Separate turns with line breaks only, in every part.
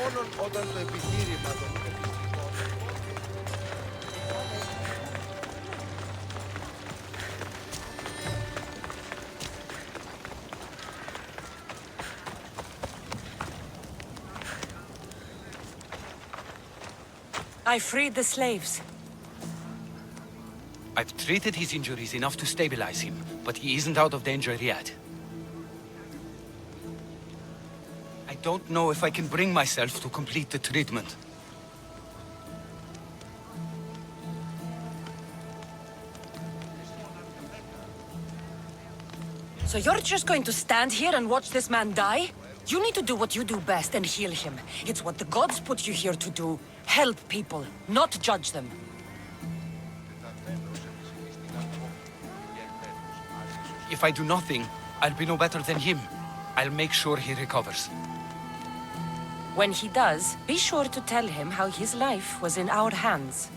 μόνον όταν το επιχείρημα των κοπιστικών.
I freed the slaves.
I've treated his injuries enough to stabilize him, but he isn't out of danger yet. I don't know if I can bring myself to complete the treatment.
So you're just going to stand here and watch this man die? You need to do what you do best and heal him. It's what the gods put you here to do. Help people, not judge them.
If I do nothing, I'll be no better than him. I'll make sure he recovers.
When he does, be sure to tell him how his life was in our hands.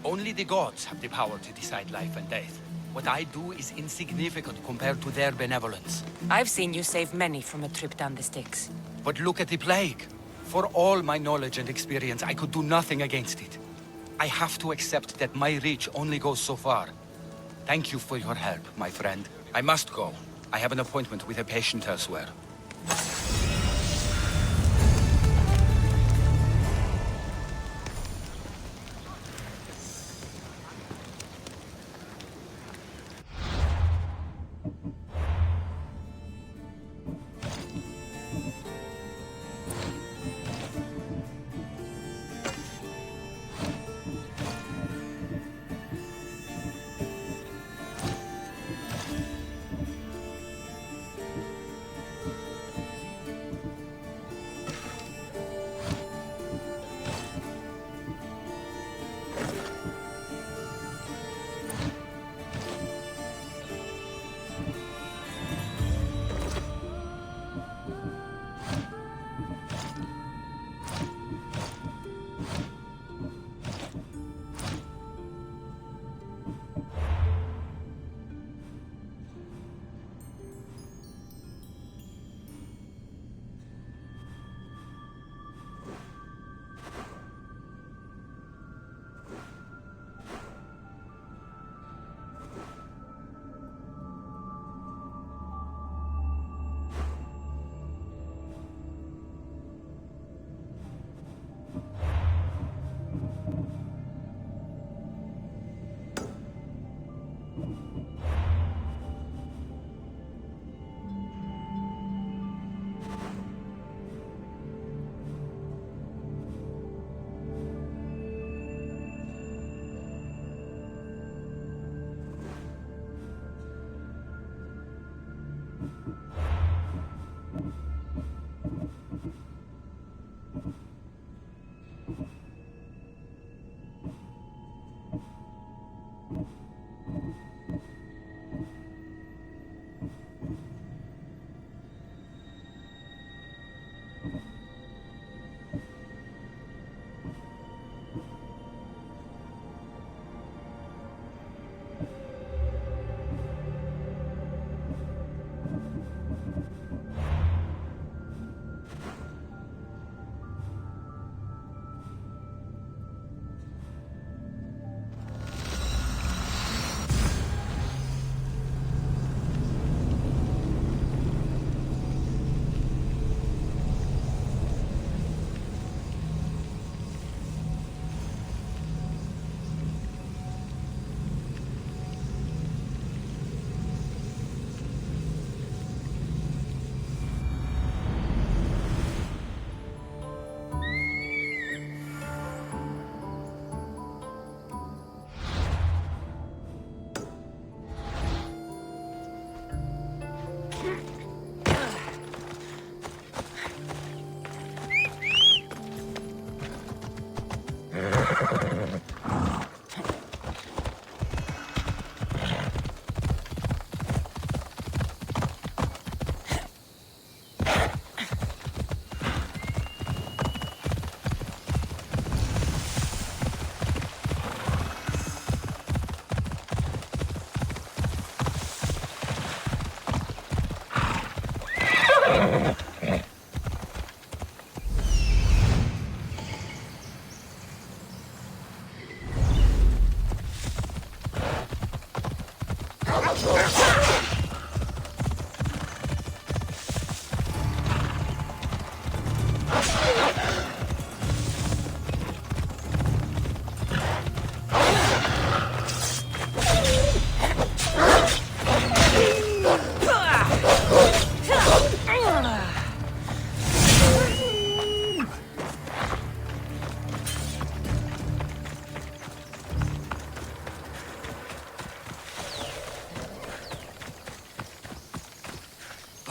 Only the gods have the power to decide life and death. What I do is insignificant compared to their benevolence.
I've seen you save many from a trip down the Styx.
But look at the plague. For all my knowledge and experience, I could do nothing against it. I have to accept that my reach only goes so far. Thank you for your help, my friend. I must go. I have an appointment with a patient elsewhere.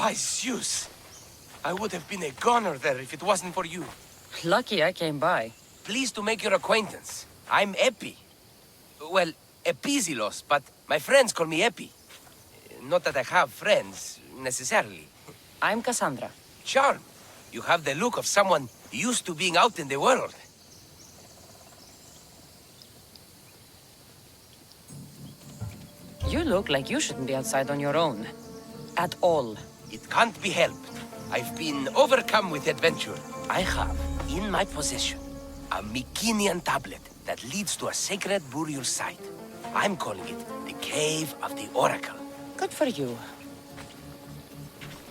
By Zeus! I would have been a goner there if it wasn't for you.
Lucky I came by.
Pleased to make your acquaintance. I'm Epi. Well, Epizilos, but my friends call me Epi. Not that I have friends, necessarily.
I'm Cassandra.
Charm. You have the look of someone used to being out in the world.
You look like you shouldn't be outside on your own. At all.
It can't be helped. I've been overcome with adventure. I have, in my possession, a Mycenaean tablet that leads to a sacred burial site. I'm calling it the Cave of the Oracle.
Good for you.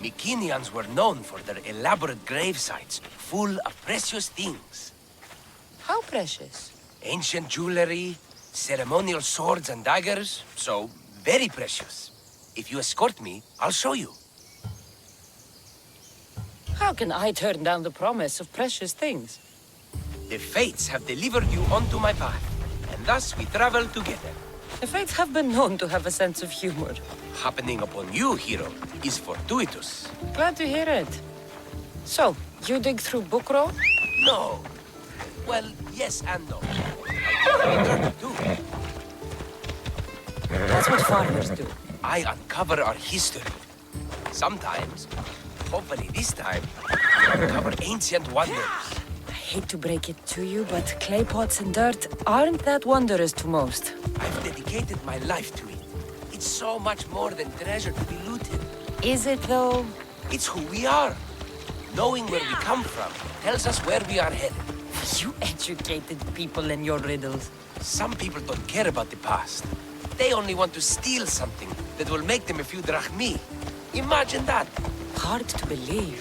Mycenaeans were known for their elaborate grave sites, full of precious things.
How precious.
Ancient jewelry, ceremonial swords and daggers, so very precious. If you escort me, I'll show you.
How can I turn down the promise of precious things?
The fates have delivered you onto my path, and thus we travel together.
The fates have been known to have a sense of humor.
Happening upon you, hero, is fortuitous.
Glad to hear it. So, you dig through book row?
No. Well, yes and no. I do.
That's what farmers do.
I uncover our history. Sometimes, hopefully this time, we uncover ancient wonders.
I hate to break it to you, but clay pots and dirt aren't that wondrous to most.
I've dedicated my life to it. It's so much more than treasure to be looted.
Is it, though?
It's who we are. Knowing where we come from tells us where we are headed.
You educated people and your riddles.
Some people don't care about the past. They only want to steal something that will make them a few drachmi. Imagine that.
Hard to believe.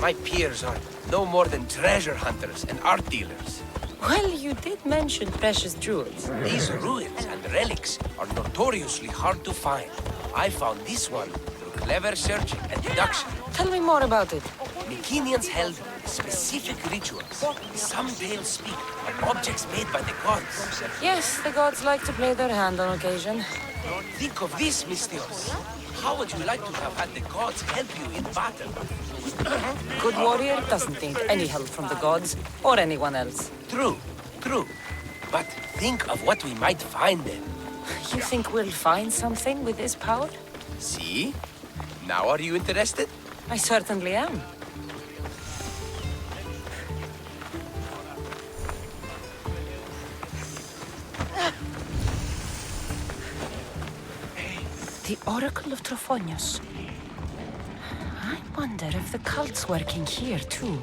My peers are no more than treasure hunters and art dealers.
Well, you did mention precious jewels.
These ruins and relics are notoriously hard to find. I found this one through clever searching and deduction.
Tell me more about it.
Mycenaeans held specific rituals. Some tales speak of objects made by the gods.
Yes, the gods like to play their hand on occasion.
Think of this, Mystios. How would you like to have had the gods help you in battle?
Good warrior doesn't need any help from the gods or anyone else.
True, true. But think of what we might find then.
You think we'll find something with this power?
See? Now are you interested?
I certainly am. The Oracle of Trophonius. I wonder if the cult's working here, too.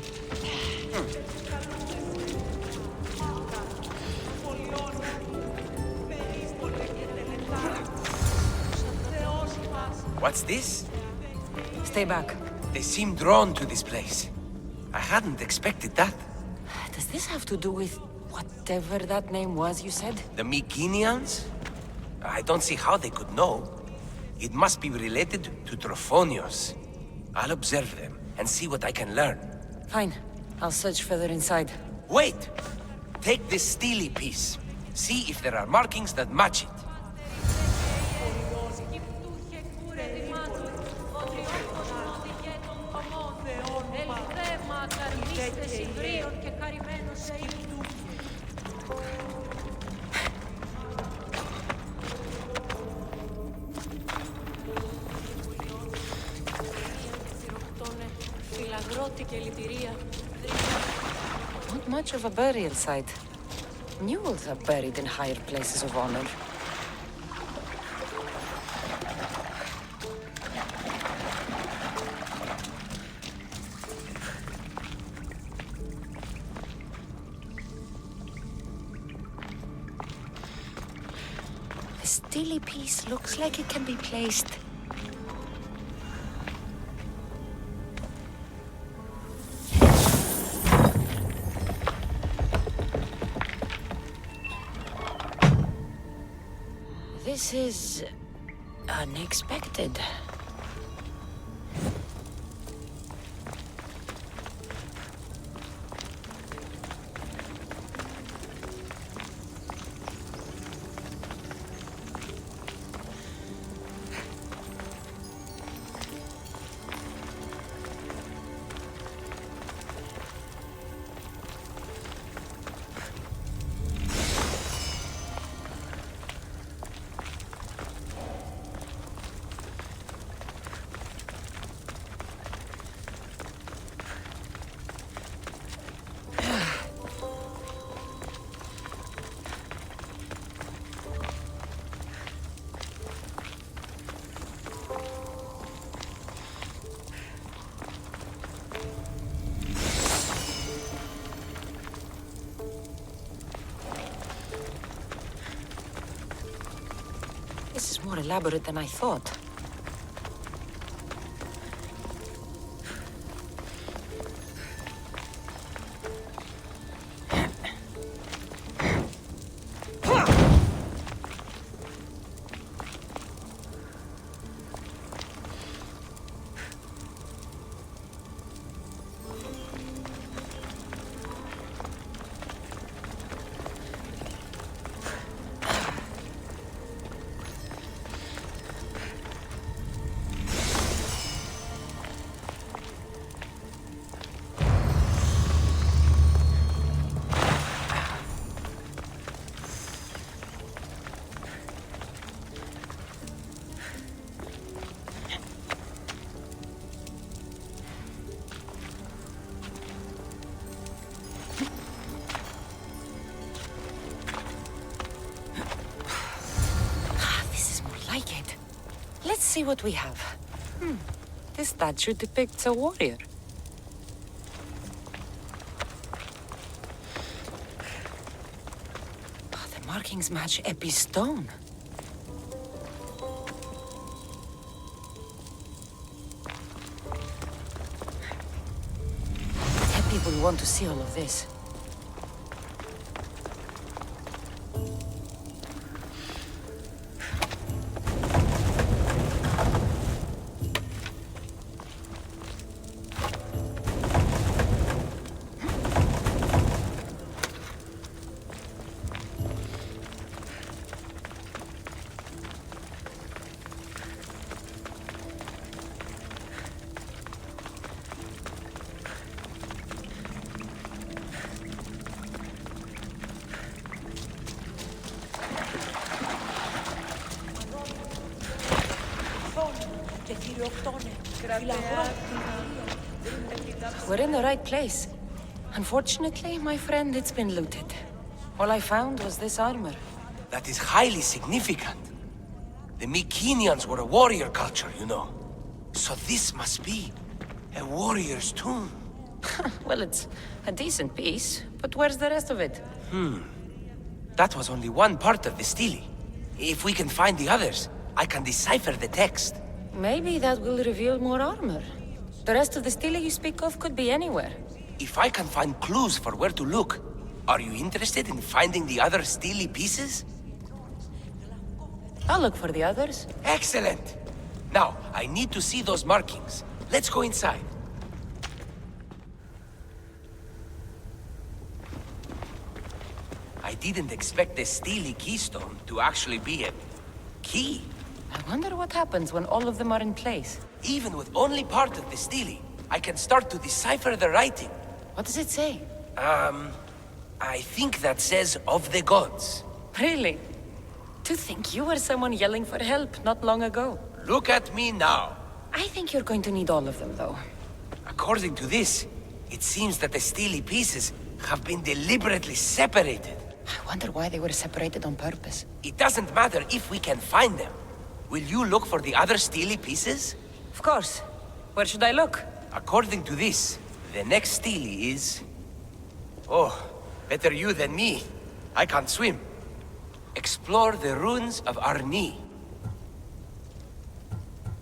What's this?
Stay back.
They seem drawn to this place. I hadn't expected that.
Does this have to do with whatever that name was you said?
The Mycenaeans? I don't see how they could know. It must be related to Trophonius. I'll observe them and see what I can learn.
Fine. I'll search further inside.
Wait! Take this steely piece. See if there are markings that match it.
Not much of a burial site. Mules are buried in higher places of honor. The steely piece looks like it can be placed. This is unexpected. elaborate than I thought. Let's see what we have. This statue depicts a warrior. Oh, the markings match Epi's stone. Epi will want to see all of this. We're in the right place. Unfortunately, my friend, it's been looted. All I found was this armor.
That is highly significant. The Mycenaeans were a warrior culture, you know. So this must be a warrior's tomb.
Well, it's a decent piece, but where's the rest of it?
That was only one part of the stele. If we can find the others, I can decipher the text.
Maybe that will reveal more armor. The rest of the stele you speak of could be anywhere.
If I can find clues for where to look, are you interested in finding the other stele pieces?
I'll look for the others.
Excellent! Now, I need to see those markings. Let's go inside. I didn't expect the stele keystone to actually be a key.
I wonder what happens when all of them are in place.
Even with only part of the stele, I can start to decipher the writing.
What does it say?
I think that says of the gods.
Really? To think you were someone yelling for help not long ago.
Look at me now.
I think you're going to need all of them, though.
According to this, it seems that the stele pieces have been deliberately separated.
I wonder why they were separated on purpose.
It doesn't matter if we can find them. Will you look for the other stele pieces?
Of course. Where should I look?
According to this, the next stele is... Oh, better you than me. I can't swim. Explore the ruins of Arni.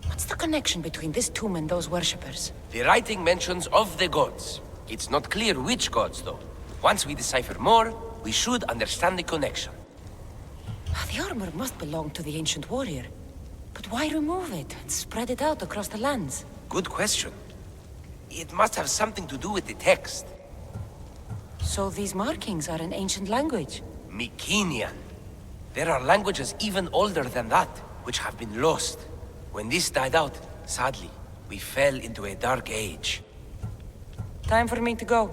What's the connection between this tomb and those worshippers?
The writing mentions of the gods. It's not clear which gods, though. Once we decipher more, we should understand the connection.
The armor must belong to the ancient warrior. But why remove it and spread it out across the lands?
Good question. It must have something to do with the text.
So these markings are in ancient language?
Mycenaean. There are languages even older than that, which have been lost. When this died out, sadly, we fell into a dark age.
Time for me to go.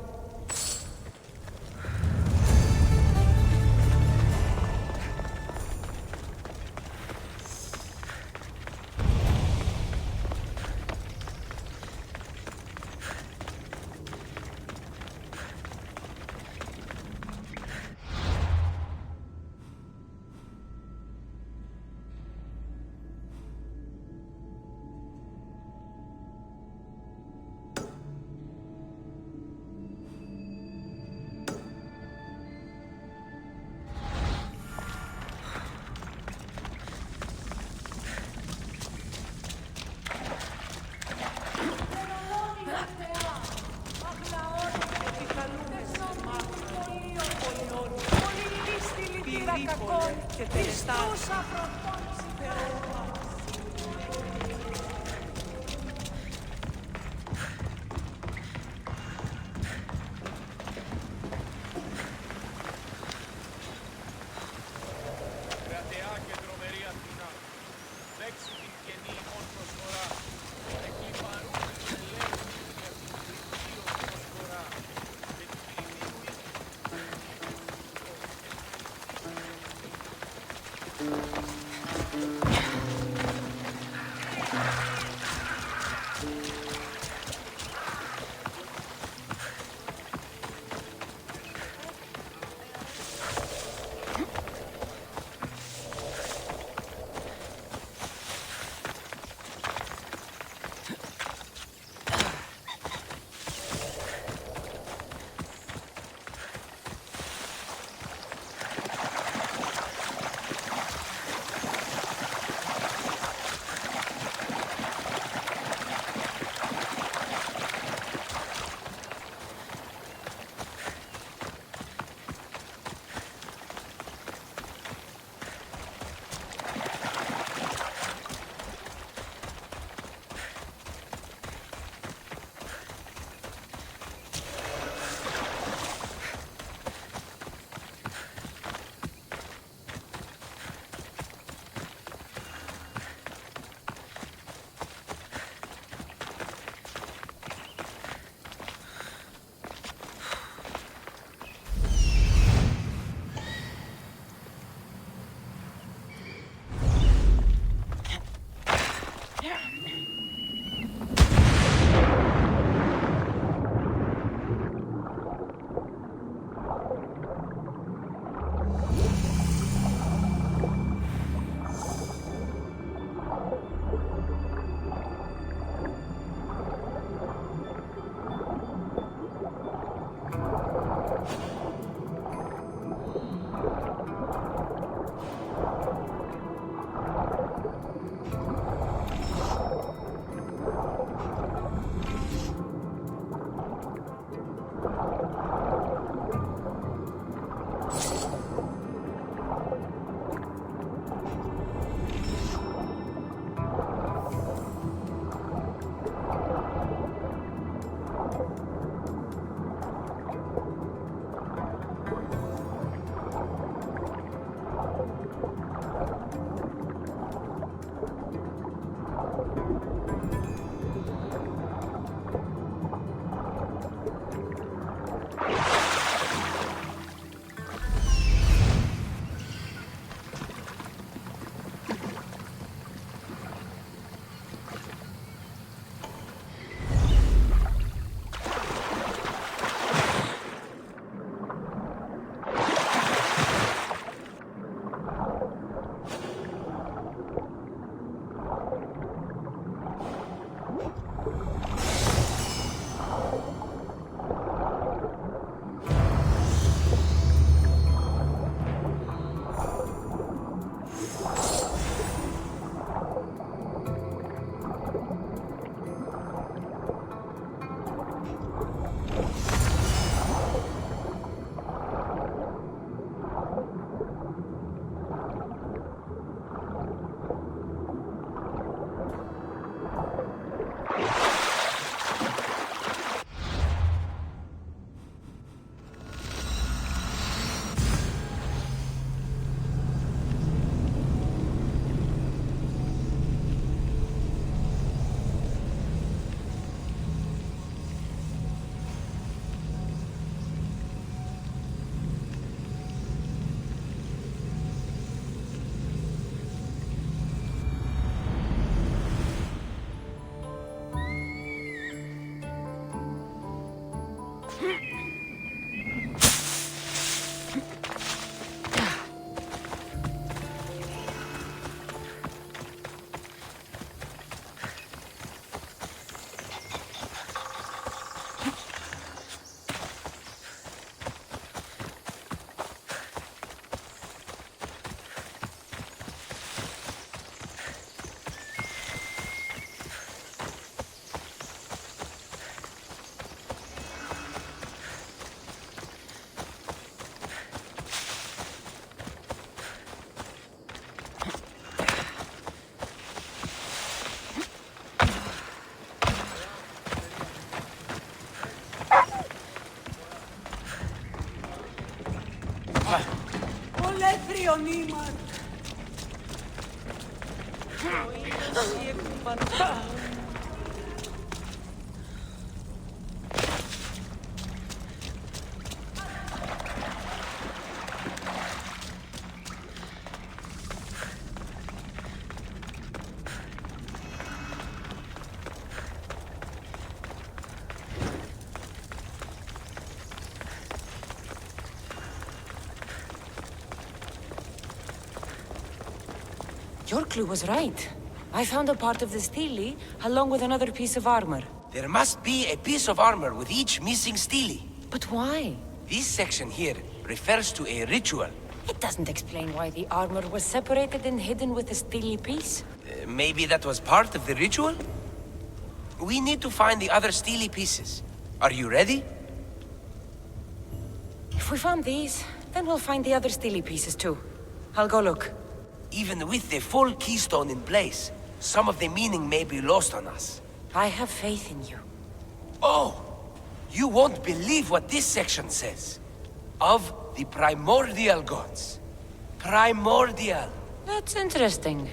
Your clue was right. I found a part of the stele, along with another piece of armor.
There must be a piece of armor with each missing stele.
But why?
This section here refers to a ritual.
It doesn't explain why the armor was separated and hidden with the stele piece.
Maybe that was part of the ritual? We need to find the other stele pieces. Are you ready?
If we found these, then we'll find the other stele pieces too. I'll go look.
Even with the full keystone in place, some of the meaning may be lost on us.
I have faith in you.
Oh! You won't believe what this section says. Of the primordial gods. Primordial.
That's interesting.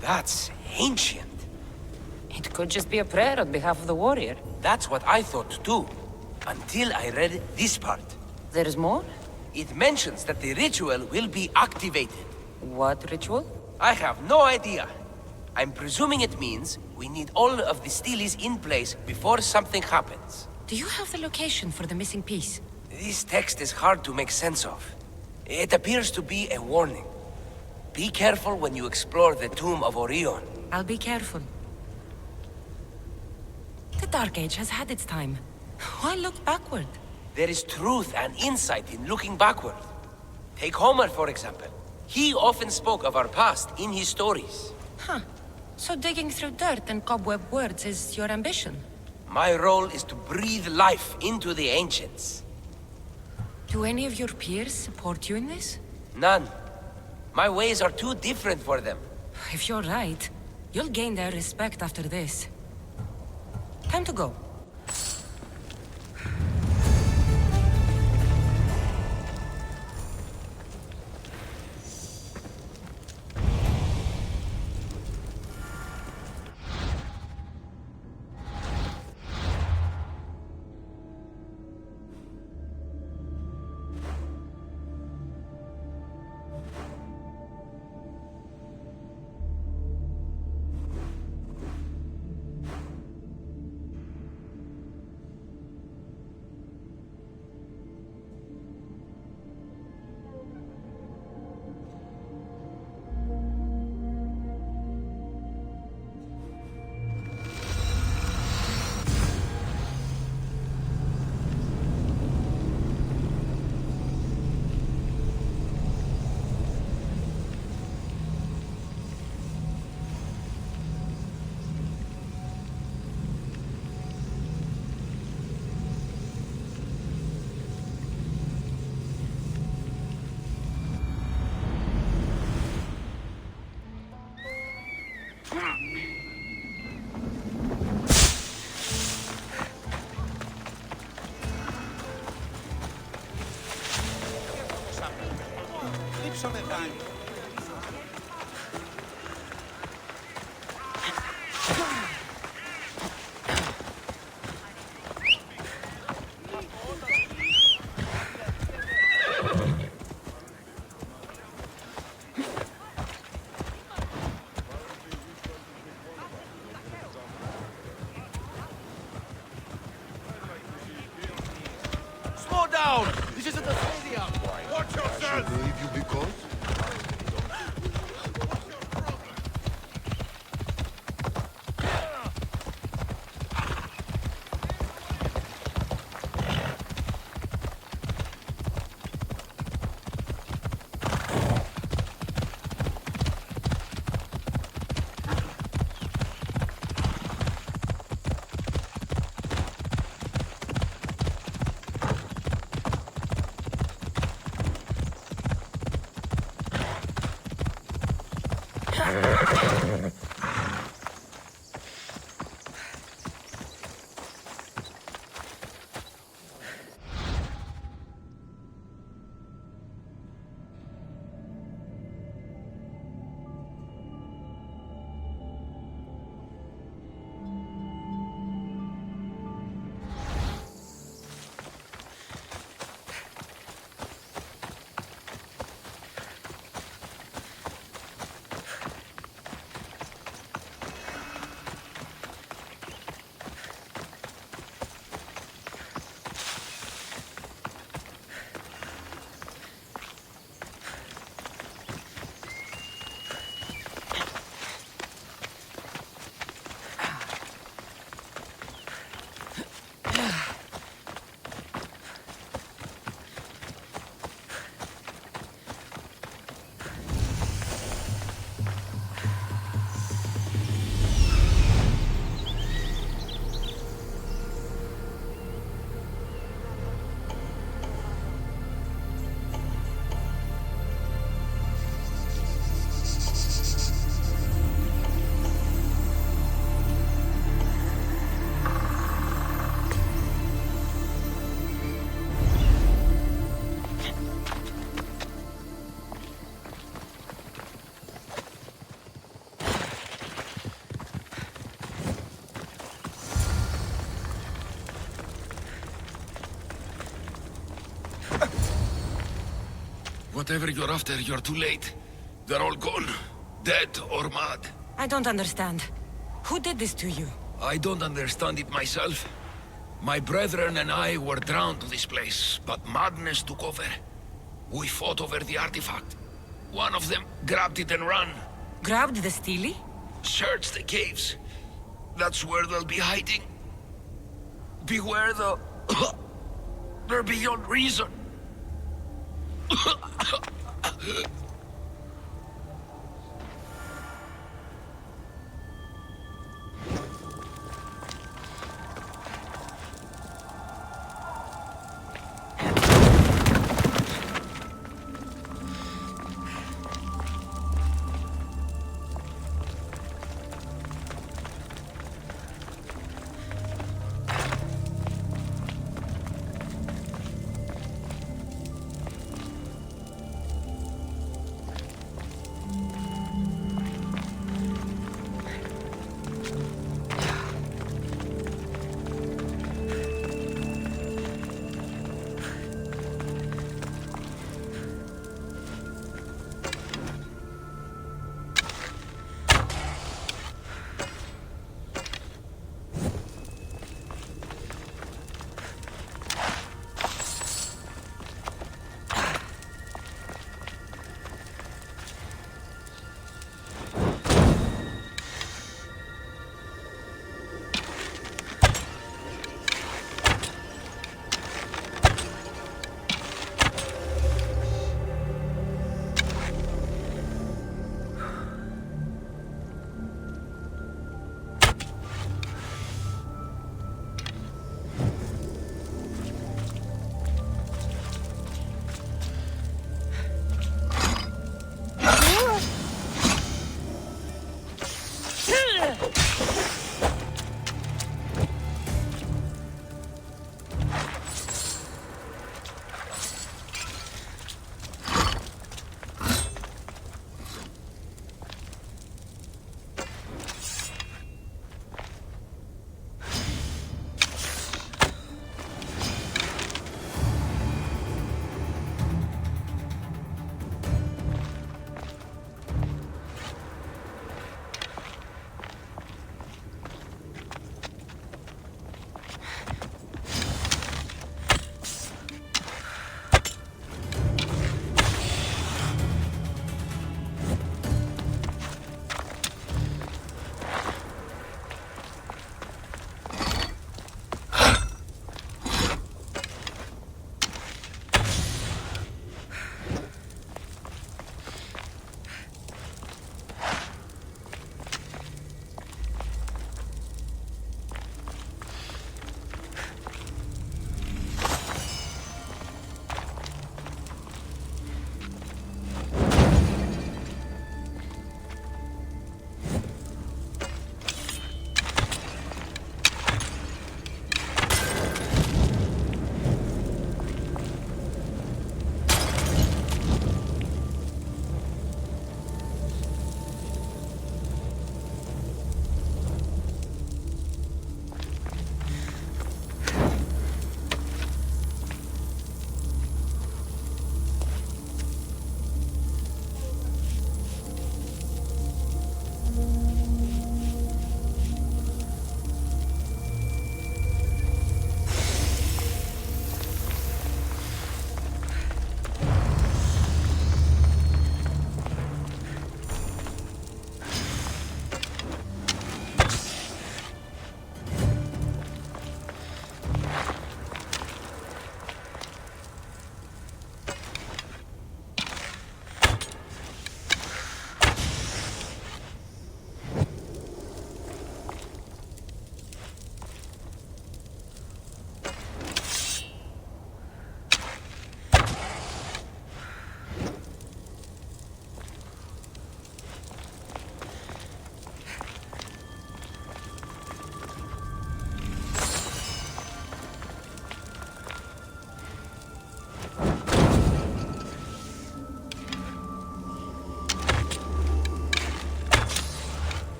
That's ancient.
It could just be a prayer on behalf of the warrior.
That's what I thought too. Until I read this part.
There's more?
It mentions that the ritual will be activated.
What ritual?
I have no idea. I'm presuming it means we need all of the steles in place before something happens.
Do you have the location for the missing piece?
This text is hard to make sense of. It appears to be a warning. Be careful when you explore the tomb of Orion.
I'll be careful. The Dark Age has had its time. Why look backward?
There is truth and insight in looking backward. Take Homer, for example. He often spoke of our past in his stories.
Huh. So digging through dirt and cobweb words is your ambition?
My role is to breathe life into the ancients.
Do any of your peers support you in this?
None. My ways are too different for them.
If you're right, you'll gain their respect after this. Time to go.
Slow down! This isn't a stadium! Watch yourself!
I should leave you because?
Whatever you're after, you're too late. They're all gone. Dead or mad.
I don't understand. Who did this to you?
I don't understand it myself. My brethren and I were drawn to this place, but madness took over. We fought over the artifact. One of them grabbed it and ran.
Grabbed the Steely?
Search the caves. That's where they'll be hiding. Beware the... They're beyond reason.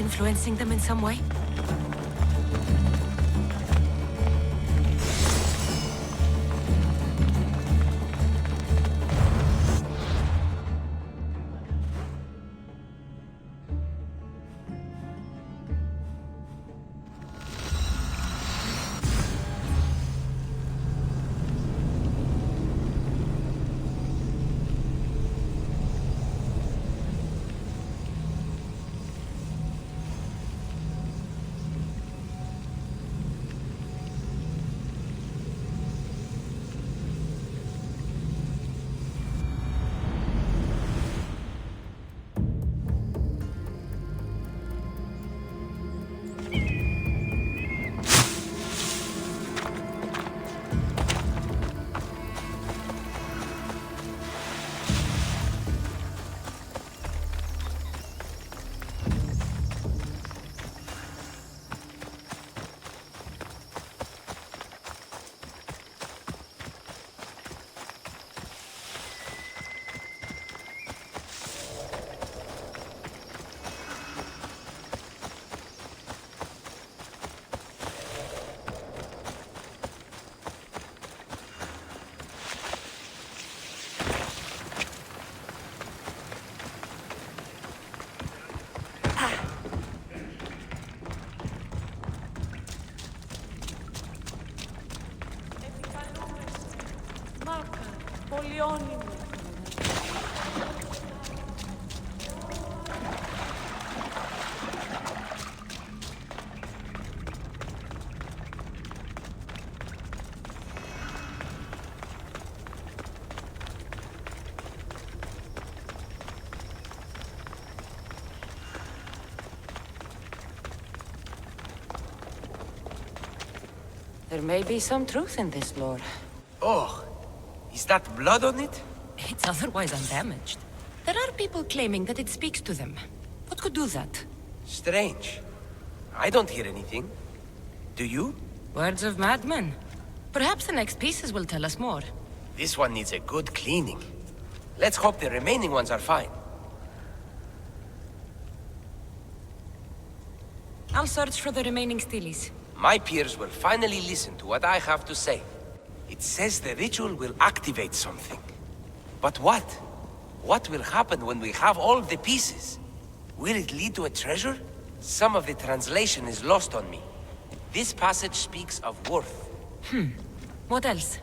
influencing them in some way? There may be some truth in this lore.
Oh, is that blood on it?
It's otherwise undamaged. There are people claiming that it speaks to them. What could do that?
Strange. I don't hear anything. Do you?
Words of madmen. Perhaps the next pieces will tell us more.
This one needs a good cleaning. Let's hope the remaining ones are fine.
I'll search for the remaining steles.
My peers will finally listen to what I have to say. It says the ritual will activate something. But what? What will happen when we have all the pieces? Will it lead to a treasure? Some of the translation is lost on me. This passage speaks of worth.
What else?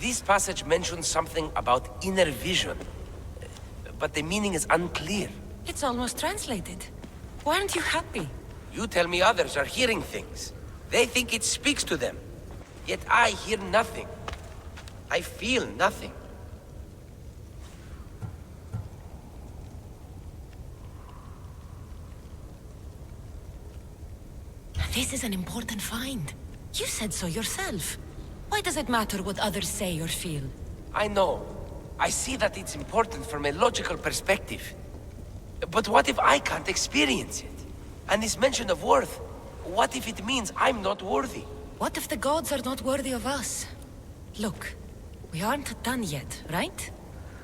This passage mentions something about inner vision. But the meaning is unclear.
It's almost translated. Why aren't you happy?
You tell me others are hearing things. They think it speaks to them. Yet I hear nothing. I feel nothing.
This is an important find. You said so yourself. Why does it matter what others say or feel?
I know. I see that it's important from a logical perspective. But what if I can't experience it? And this mention of worth, what if it means I'm not worthy?
What if the gods are not worthy of us? Look, we aren't done yet, right?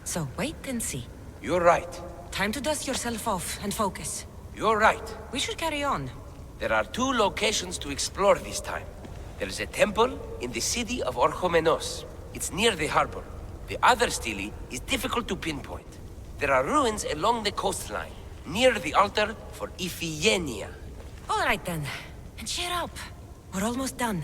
So wait and see.
You're right.
Time to dust yourself off and focus.
You're right.
We should carry on.
There are 2 locations to explore this time. There is a temple in the city of Orchomenos. It's near the harbor. The other stele is difficult to pinpoint. There are ruins along the coastline, near the altar for Iphigenia.
All right then. And cheer up. We're almost done.